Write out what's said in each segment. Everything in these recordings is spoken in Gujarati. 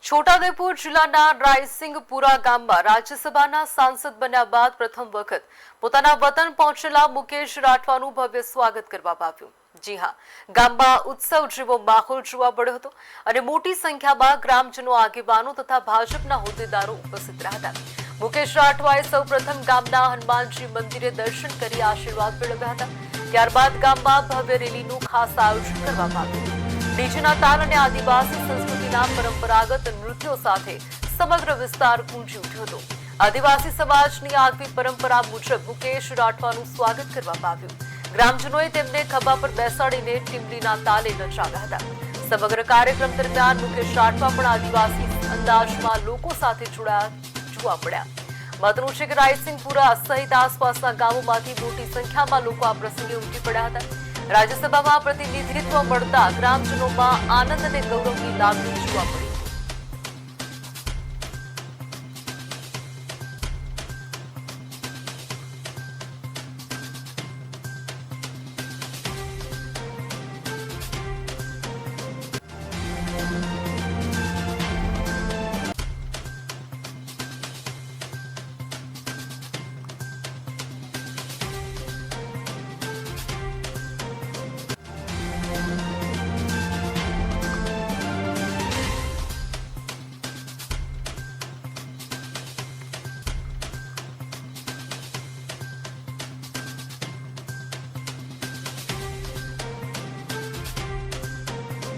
છોટાઉદેપુર જિલ્લાના રાયસિંગપુરા ગામમાં રાજ્યસભાના સાંસદ બન્યા બાદ પ્રથમ વખત પોતાના વતન પહોંચેલા મુકેશ રાઠવાનું ભવ્ય સ્વાગત કરવામાં આવ્યું। જી હા, ગામમાં ઉત્સવ જેવો માહોલ જોવા મળ્યો હતો અને મોટી સંખ્યામાં ગ્રામજનો, આગેવાનો તથા ભાજપના હોદ્દેદારો ઉપસ્થિત રહ્યા હતા। મુકેશ રાઠવાએ સૌપ્રથમ ગામના હનુમાનજી મંદિરે દર્શન કરી આશીર્વાદ મેળવ્યા હતા। ત્યારબાદ ગામમાં ભવ્ય રેલીનું ખાસ આયોજન કરવામાં આવ્યું। ડીજેના તાલ અને આદિવાસી સંસ્કૃતિના પરંપરાગત નૃત્યો સાથે સમગ્ર વિસ્તાર ગૂંજી ઉઠ્યો હતો। આદિવાસી સમાજની આગવી પરંપરા મુજબ મુકેશ રાઠવાનું સ્વાગત કરવામાં આવ્યું। ગ્રામજનોએ તેમને ખભા પર બેસાડીને ટીમલીના તાલે નચાવ્યા હતા। સમગ્ર કાર્યક્રમ દરમિયાન મુકેશ રાઠવા પણ આદિવાસી અંદાજમાં લોકો સાથે જોડાયા જોવા મળ્યા। મહત્વનું છે કે રાયસિંગપુરા સહિત આસપાસના ગામોમાંથી મોટી સંખ્યામાં લોકો આ પ્રસંગે ઉમટી પડ્યા હતા। રાજ્યસભામાં પ્રતિનિધિત્વ મળતા ગ્રામજનોમાં આનંદ અને ગૌરવની લાગણી જોવા મળી।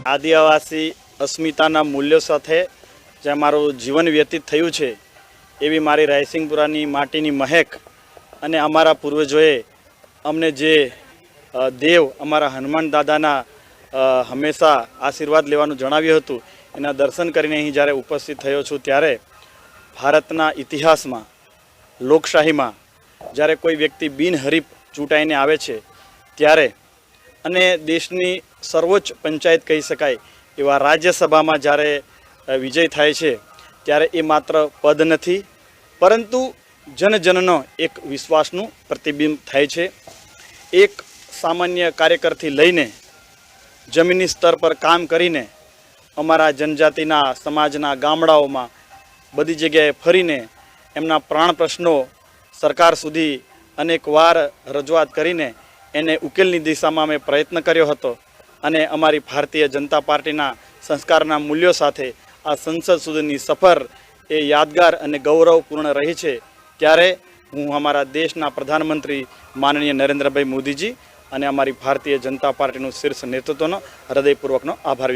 આદિવાસી અસ્મિતાના મૂલ્યો સાથે જે મારું જીવન વ્યતીત થયું છે એવી મારી રાયસિંગપુરાની માટીની મહેક અને અમારા પૂર્વજોએ અમને જે દેવ અમારા હનુમાન દાદાના હંમેશા આશીર્વાદ લેવાનું જણાવ્યું હતું એના દર્શન કરીને અહીં જ્યારે ઉપસ્થિત થયો છું ત્યારે ભારતના ઇતિહાસમાં લોકશાહીમાં જ્યારે કોઈ વ્યક્તિ બિનહરીફ ચૂંટાઈને આવે છે ત્યારે અને દેશની સર્વોચ્ચ પંચાયત કહી શકાય એવા રાજ્યસભામાં જ્યારે વિજય થાય છે ત્યારે એ માત્ર પદ નથી પરંતુ જનજનનો એક વિશ્વાસનું પ્રતિબિંબ થાય છે। એક સામાન્ય કાર્યકરથી લઈને જમીની સ્તર પર કામ કરીને અમારા જનજાતિના સમાજના ગામડાઓમાં બધી જગ્યાએ ફરીને એમના પ્રાણ પ્રશ્નો સરકાર સુધી અનેકવાર રજૂઆત કરીને એને ઉકેલની દિશામાં મેં પ્રયત્ન કર્યો હતો અને અમારી ભારતીય જનતા પાર્ટીના સંસ્કારના મૂલ્યો સાથે આ સંસદ સુધીની સફર એ યાદગાર અને ગૌરવપૂર્ણ રહી છે। ત્યારે હું અમારા દેશના પ્રધાનમંત્રી માનનીય નરેન્દ્રભાઈ મોદીજી અને અમારી ભારતીય જનતા પાર્ટીનું શીર્ષ નેતૃત્વનો હૃદયપૂર્વકનો આભાર